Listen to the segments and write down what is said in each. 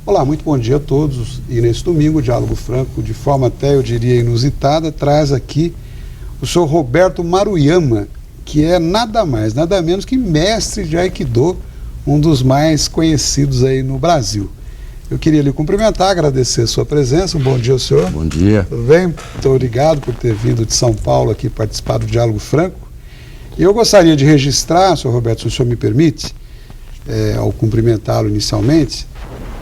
Olá, muito bom dia a todos. E nesse domingo, o Diálogo Franco, de forma até, eu diria, inusitada, traz aqui o senhor Roberto Maruyama, que é nada mais, nada menos que mestre de Aikido, um dos mais conhecidos aí no Brasil. Eu queria lhe cumprimentar, agradecer a sua presença. Um bom dia ao senhor. Bom dia. Tudo bem? Muito obrigado por ter vindo de São Paulo aqui participar do Diálogo Franco. E eu gostaria de registrar, senhor Roberto, se o senhor me permite, ao cumprimentá-lo inicialmente,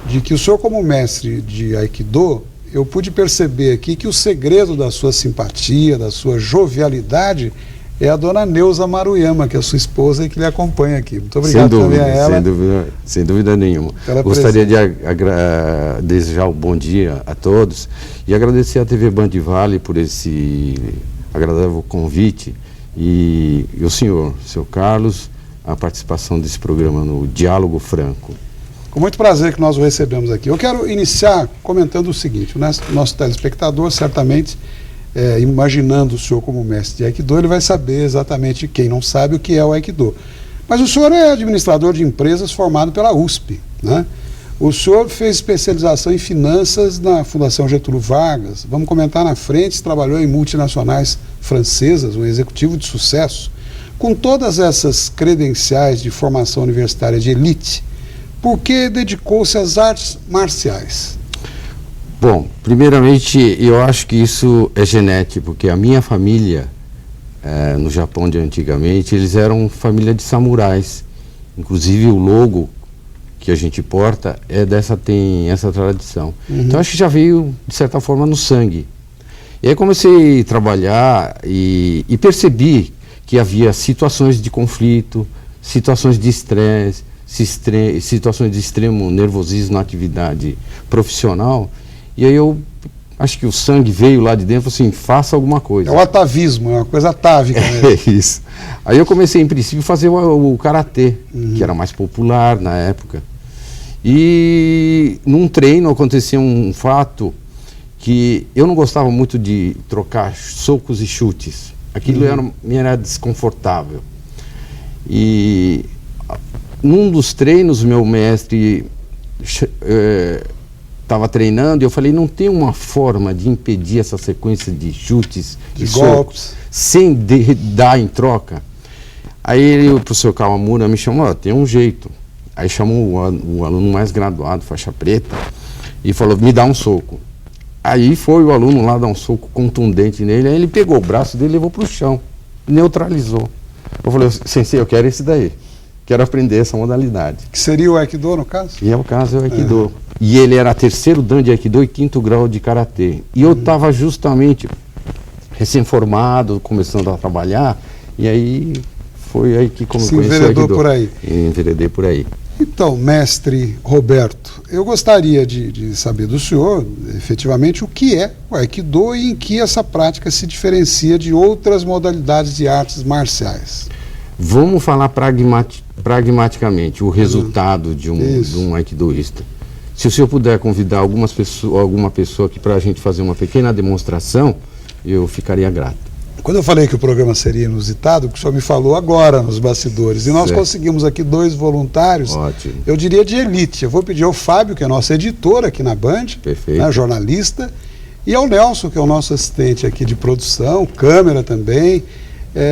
de que o senhor, como mestre de Aikido, eu pude perceber aqui que o segredo da sua simpatia, da sua jovialidade, é a dona Neuza Maruyama, que é a sua esposa e que lhe acompanha aqui. Muito obrigado também a ela. Sem dúvida nenhuma. Gostaria de desejar um bom dia a todos e agradecer à TV Band Vale por esse agradável convite e o senhor, seu Carlos, a participação desse programa no Diálogo Franco. Com muito prazer que nós o recebemos aqui. Eu quero iniciar comentando o seguinte: o nosso telespectador, certamente, imaginando o senhor como mestre de Aikido, ele vai saber exatamente, quem não sabe, o que é o Aikido. Mas o senhor é administrador de empresas formado pela USP, né? O senhor fez especialização em finanças na Fundação Getúlio Vargas. Vamos comentar na frente, trabalhou em multinacionais francesas, um executivo de sucesso. Com todas essas credenciais de formação universitária de elite, por que dedicou-se às artes marciais? Bom, primeiramente, eu acho que isso é genético, porque a minha família, no Japão de antigamente, eles eram família de samurais. Inclusive o logo que a gente porta tem essa tradição. Uhum. Então acho que já veio, de certa forma, no sangue. E aí comecei a trabalhar e percebi que havia situações de conflito, situações de estresse, situações de extremo nervosismo na atividade profissional, e aí eu acho que o sangue veio lá de dentro, assim, faça alguma coisa. É o atavismo, é uma coisa atávica. Né? É isso. Aí eu comecei, em princípio, a fazer o karatê, que era mais popular na época. E num treino acontecia um fato que eu não gostava muito de trocar socos e chutes. Aquilo me era desconfortável. E num dos treinos, meu mestre estava treinando e eu falei, não tem uma forma de impedir essa sequência de chutes e golpes sem dar em troca? Aí o professor Kawamura me chamou, tem um jeito. Aí chamou o aluno mais graduado, faixa preta, e falou, me dá um soco. Aí foi o aluno lá dar um soco contundente nele, aí ele pegou o braço dele e levou para o chão, neutralizou. Eu falei, sensei, eu quero esse daí. Quero aprender essa modalidade. Que seria o Aikido, no caso? E é o caso, é o Aikido. E ele era terceiro dan de Aikido e quinto grau de Karatê. E eu estava justamente recém-formado, começando a trabalhar, e aí foi aí que conheci o Aikido. Por aí. Enveredei por aí. Então, mestre Roberto, eu gostaria de saber do senhor, efetivamente, o que é o Aikido e em que essa prática se diferencia de outras modalidades de artes marciais. Vamos falar pragmaticamente o resultado de um aikidoísta. Se o senhor puder convidar alguma pessoa aqui para a gente fazer uma pequena demonstração, eu ficaria grato. Quando eu falei que o programa seria inusitado, o que o senhor me falou agora nos bastidores, e nós conseguimos aqui 2 voluntários, ótimo, eu diria de elite. Eu vou pedir ao Fábio, que é nosso editor aqui na Band, né, jornalista, e ao Nelson, que é o nosso assistente aqui de produção, câmera também,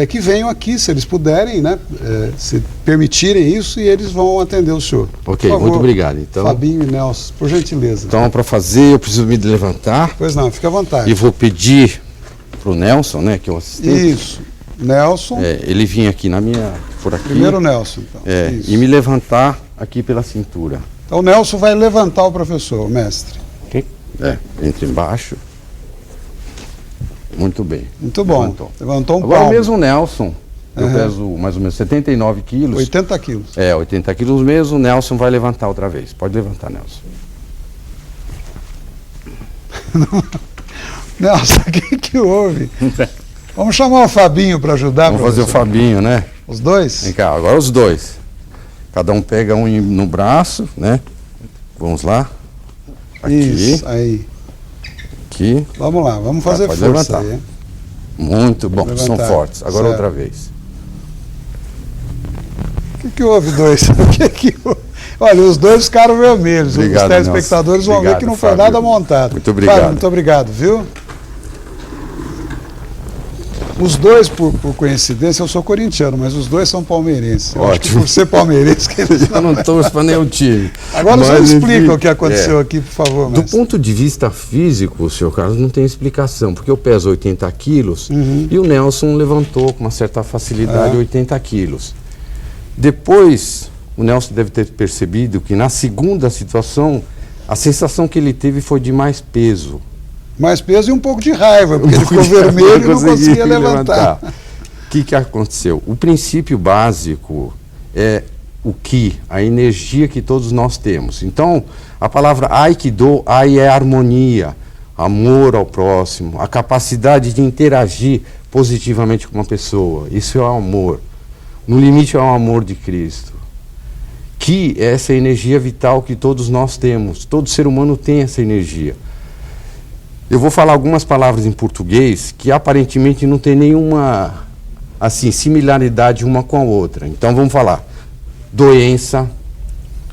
que venham aqui, se eles puderem, né, se permitirem isso, e eles vão atender o senhor. Ok, por favor, muito obrigado. Então, Fabinho e Nelson, por gentileza. Então, para fazer, eu preciso me levantar. Pois não, fica à vontade. E vou pedir para o Nelson, né, que é o assistente. Isso, Nelson. Ele vinha aqui por aqui. Primeiro o Nelson, então. E me levantar aqui pela cintura. Então o Nelson vai levantar o professor, o mestre. Entre embaixo. Muito bem. Muito bom. Levantou um Agora palmo. mesmo o Nelson, eu peso mais ou menos 79 quilos. 80 quilos. 80 quilos mesmo, o Nelson vai levantar outra vez. Pode levantar, Nelson. Nelson, o que houve? Vamos chamar o Fabinho para ajudar. Vamos fazer o Fabinho, né? Os dois? Vem cá, agora os dois. Cada um pega um no braço, né? Vamos lá. Aqui. Isso, aí. Aqui. Vamos lá, vamos fazer pode força levantar. aí. Muito bom, são fortes. Agora certo. outra vez. O que houve, dois? O que houve? Olha, os dois ficaram vermelhos. Obrigado, os telespectadores vão ver que não foi Fábio. nada montado. Muito obrigado. Fábio, muito obrigado, viu? Os dois, por coincidência, eu sou corintiano, mas os dois são palmeirenses. Eu acho que por ser palmeirense que eles Eu não torço para nenhum time. Agora o senhor Mas, explica enfim, o que aconteceu aqui, por favor. Do ponto de vista físico, senhor Carlos, não tem explicação, porque eu peso 80 quilos e o Nelson levantou com uma certa facilidade 80 quilos. Depois, o Nelson deve ter percebido que na segunda situação, a sensação que ele teve foi de mais peso. Mais peso e um pouco de raiva, porque ele ficou vermelho e não conseguia levantar. O que aconteceu? O princípio básico é o Ki, a energia que todos nós temos. Então, a palavra Aikido, Ai é harmonia, amor ao próximo, a capacidade de interagir positivamente com uma pessoa. Isso é o amor. No limite é o amor de Cristo. Ki é essa energia vital que todos nós temos. Todo ser humano tem essa energia. Eu vou falar algumas palavras em português que aparentemente não tem nenhuma assim, similaridade uma com a outra. Então vamos falar. Doença,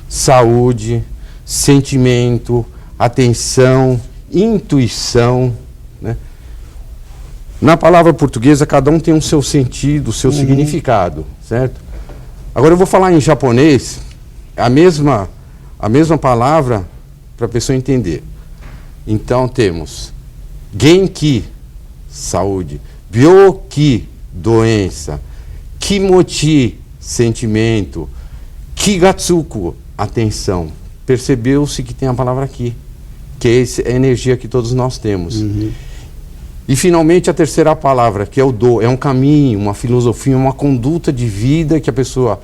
saúde, sentimento, atenção, intuição, né? Na palavra portuguesa, cada um tem o seu sentido, o seu significado, certo? Agora eu vou falar em japonês, a mesma palavra para a pessoa entender. Então temos Genki, saúde, Byoki, doença, Kimochi, sentimento, Kigatsuku, atenção. Percebeu-se que tem a palavra aqui, que é a energia que todos nós temos. E finalmente a terceira palavra, que é o Do, é um caminho, uma filosofia, uma conduta de vida que a pessoa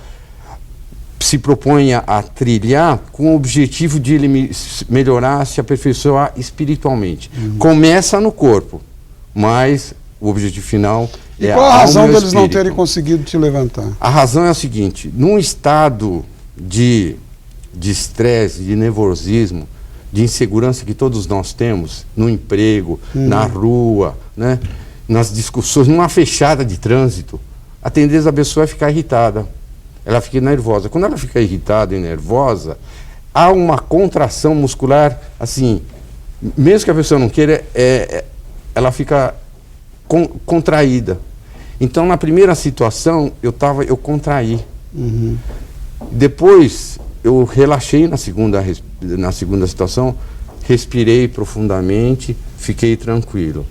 se propõe a trilhar com o objetivo de ele melhorar, se aperfeiçoar espiritualmente. Começa no corpo, mas o objetivo final é a alma e o espírito. E qual a razão deles não terem conseguido te levantar? A razão é a seguinte: num estado de estresse, de nervosismo, de insegurança que todos nós temos, no emprego, na rua, né, nas discussões, numa fechada de trânsito, a tendência da pessoa é ficar irritada. Ela fica nervosa. Quando ela fica irritada e nervosa, há uma contração muscular, assim, mesmo que a pessoa não queira, ela fica contraída. Então, na primeira situação, eu contraí. Depois, eu relaxei na segunda situação, respirei profundamente, fiquei tranquilo.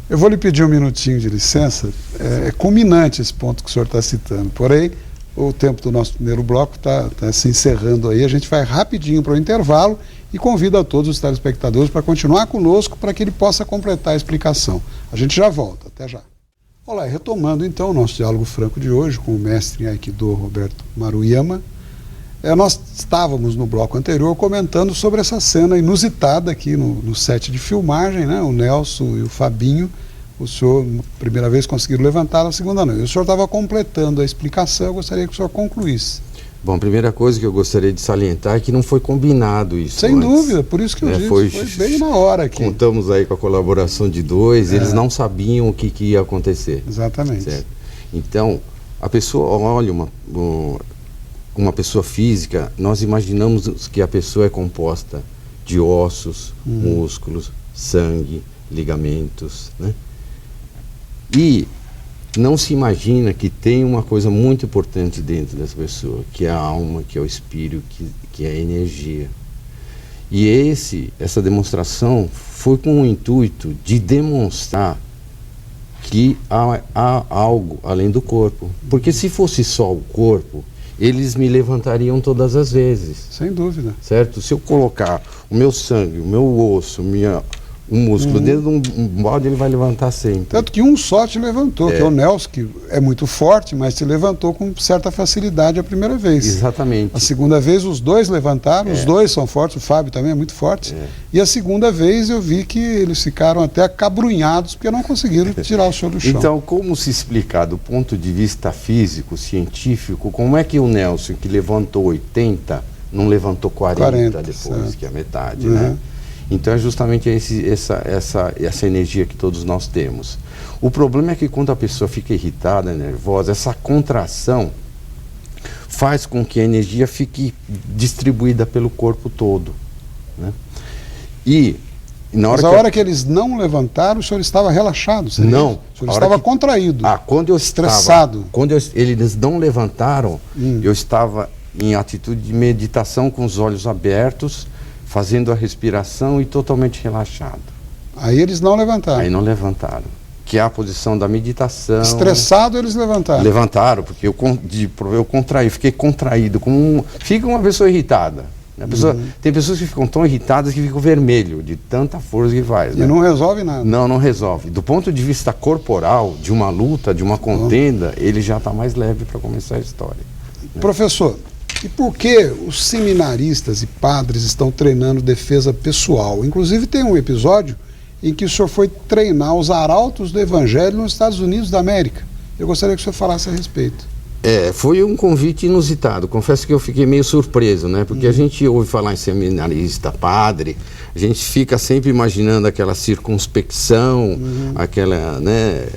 Eu vou lhe pedir um minutinho de licença. É culminante esse ponto que o senhor está citando. Porém, o tempo do nosso primeiro bloco está se encerrando aí. A gente vai rapidinho para o intervalo e convido a todos os telespectadores para continuar conosco para que ele possa completar a explicação. A gente já volta. Até já. Olá, retomando então o nosso diálogo franco de hoje com o mestre em Aikido, Roberto Maruyama. Nós estávamos no bloco anterior comentando sobre essa cena inusitada aqui no set de filmagem, né? O Nelson e o Fabinho, o senhor, primeira vez, conseguiram levantar, a segunda não. E o senhor estava completando a explicação, eu gostaria que o senhor concluísse. Bom, a primeira coisa que eu gostaria de salientar é que não foi combinado isso. Sem dúvida, por isso que eu disse, foi bem na hora aqui. Contamos aí com a colaboração de dois, eles não sabiam o que ia acontecer. Exatamente. Certo? Então, a pessoa olha uma pessoa física, nós imaginamos que a pessoa é composta de ossos, músculos, sangue, ligamentos, né? E não se imagina que tem uma coisa muito importante dentro dessa pessoa, que é a alma, que é o espírito, que é a energia. E essa demonstração foi com o intuito de demonstrar que há algo além do corpo. Porque se fosse só o corpo, eles me levantariam todas as vezes. Sem dúvida. Certo? Se eu colocar o meu sangue, o meu osso, O músculo dentro de um balde ele vai levantar sempre. Tanto que um só te levantou, que é o Nelson, que é muito forte, mas te levantou com certa facilidade a primeira vez. Exatamente. A segunda vez os dois levantaram, os dois são fortes, o Fábio também é muito forte. E a segunda vez eu vi que eles ficaram até acabrunhados porque não conseguiram tirar o senhor do chão. Então, como se explicar do ponto de vista físico, científico, como é que o Nelson, que levantou 80, não levantou 40 depois, certo. que é a metade, né? Então é justamente essa energia que todos nós temos. O problema é que quando a pessoa fica irritada, nervosa, essa contração faz com que a energia fique distribuída pelo corpo todo, né? E na hora Mas a hora que eles não levantaram, o senhor estava relaxado? Seria não. Isso? O senhor estava contraído, quando eu estressado. Eles não levantaram, eu estava em atitude de meditação com os olhos abertos, fazendo a respiração e totalmente relaxado. Aí eles não levantaram. Aí não levantaram. Que é a posição da meditação. Estressado eles levantaram. Levantaram, porque eu contraí, fiquei contraído. Fica uma pessoa irritada. Tem pessoas que ficam tão irritadas que ficam vermelho, de tanta força que faz. E não resolve nada. Não resolve. Do ponto de vista corporal, de uma luta, de uma contenda, ele já está mais leve para começar a história. Professor, e por que os seminaristas e padres estão treinando defesa pessoal? Inclusive tem um episódio em que o senhor foi treinar os arautos do Evangelho nos Estados Unidos da América. Eu gostaria que o senhor falasse a respeito. Foi um convite inusitado. Confesso que eu fiquei meio surpreso, né? Porque a gente ouve falar em seminarista, padre, a gente fica sempre imaginando aquela circunspecção, aquela, né?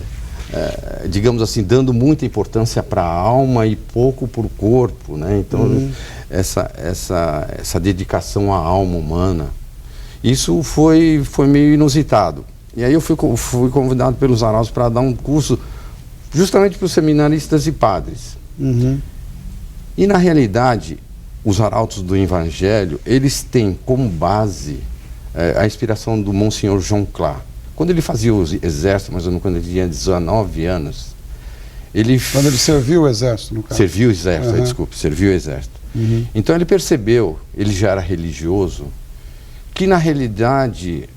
Digamos assim, dando muita importância para a alma e pouco para o corpo, né? Então, essa dedicação à alma humana, isso foi meio inusitado. E aí eu fui convidado pelos arautos para dar um curso justamente para os seminaristas e padres. E na realidade, os arautos do Evangelho, eles têm como base a inspiração do Monsenhor João Clá. Quando ele fazia o exército, mais ou menos quando ele tinha 19 anos, Quando ele serviu o exército, no caso. Serviu o exército, desculpe, serviu o exército. Então ele percebeu, ele já era religioso, que na realidade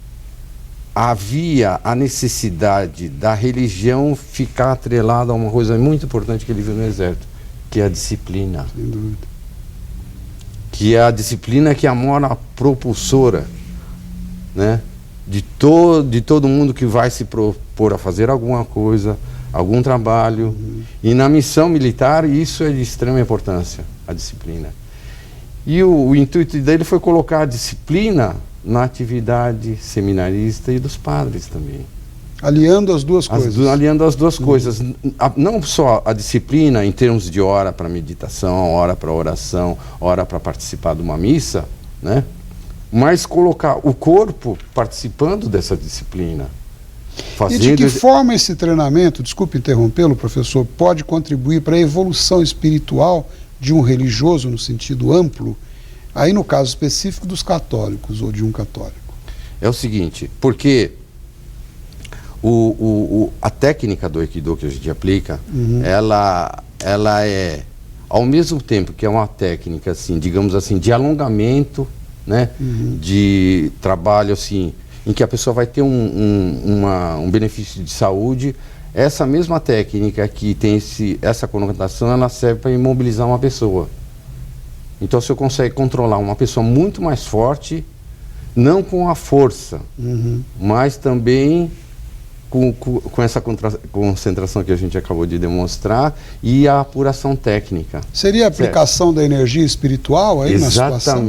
havia a necessidade da religião ficar atrelada a uma coisa muito importante que ele viu no exército, que é a disciplina. Sem dúvida. Que é a disciplina que é a mola propulsora, né? De todo mundo que vai se propor a fazer alguma coisa, algum trabalho. E na missão militar, isso é de extrema importância, a disciplina. E o intuito dele foi colocar a disciplina na atividade seminarista e dos padres também. Aliando as duas coisas. Aliando as duas coisas. Não só a disciplina em termos de hora para meditação, hora para oração, hora para participar de uma missa, né? Mas colocar o corpo participando dessa disciplina. E de que forma esse treinamento, desculpe interrompê-lo, professor, pode contribuir para a evolução espiritual de um religioso no sentido amplo, aí no caso específico dos católicos ou de um católico? É o seguinte, porque a técnica do Aikido que a gente aplica, ela é, ao mesmo tempo que é uma técnica, assim, digamos assim, de alongamento, né, de trabalho assim, em que a pessoa vai ter um benefício de saúde. Essa mesma técnica que tem essa conotação, ela serve para imobilizar uma pessoa. Então você consegue controlar uma pessoa muito mais forte, não com a força, mas também com essa concentração que a gente acabou de demonstrar e a apuração técnica. Seria a aplicação da energia espiritual aí na situação?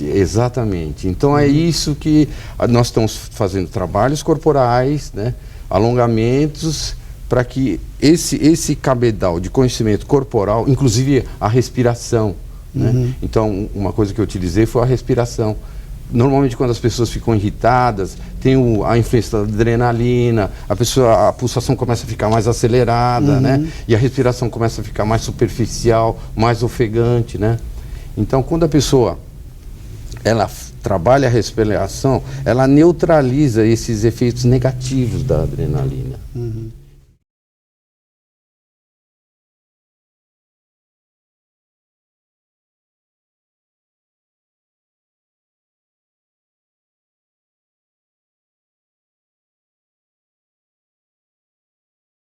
Exatamente. Então é isso que nós estamos fazendo, trabalhos corporais, né, alongamentos, para que esse cabedal de conhecimento corporal, inclusive a respiração, né? Então uma coisa que eu utilizei foi a respiração. Normalmente quando as pessoas ficam irritadas, tem a influência da adrenalina, a pulsação começa a ficar mais acelerada, né? E a respiração começa a ficar mais superficial, mais ofegante, né? Então quando a pessoa ela trabalha a respiração, ela neutraliza esses efeitos negativos da adrenalina.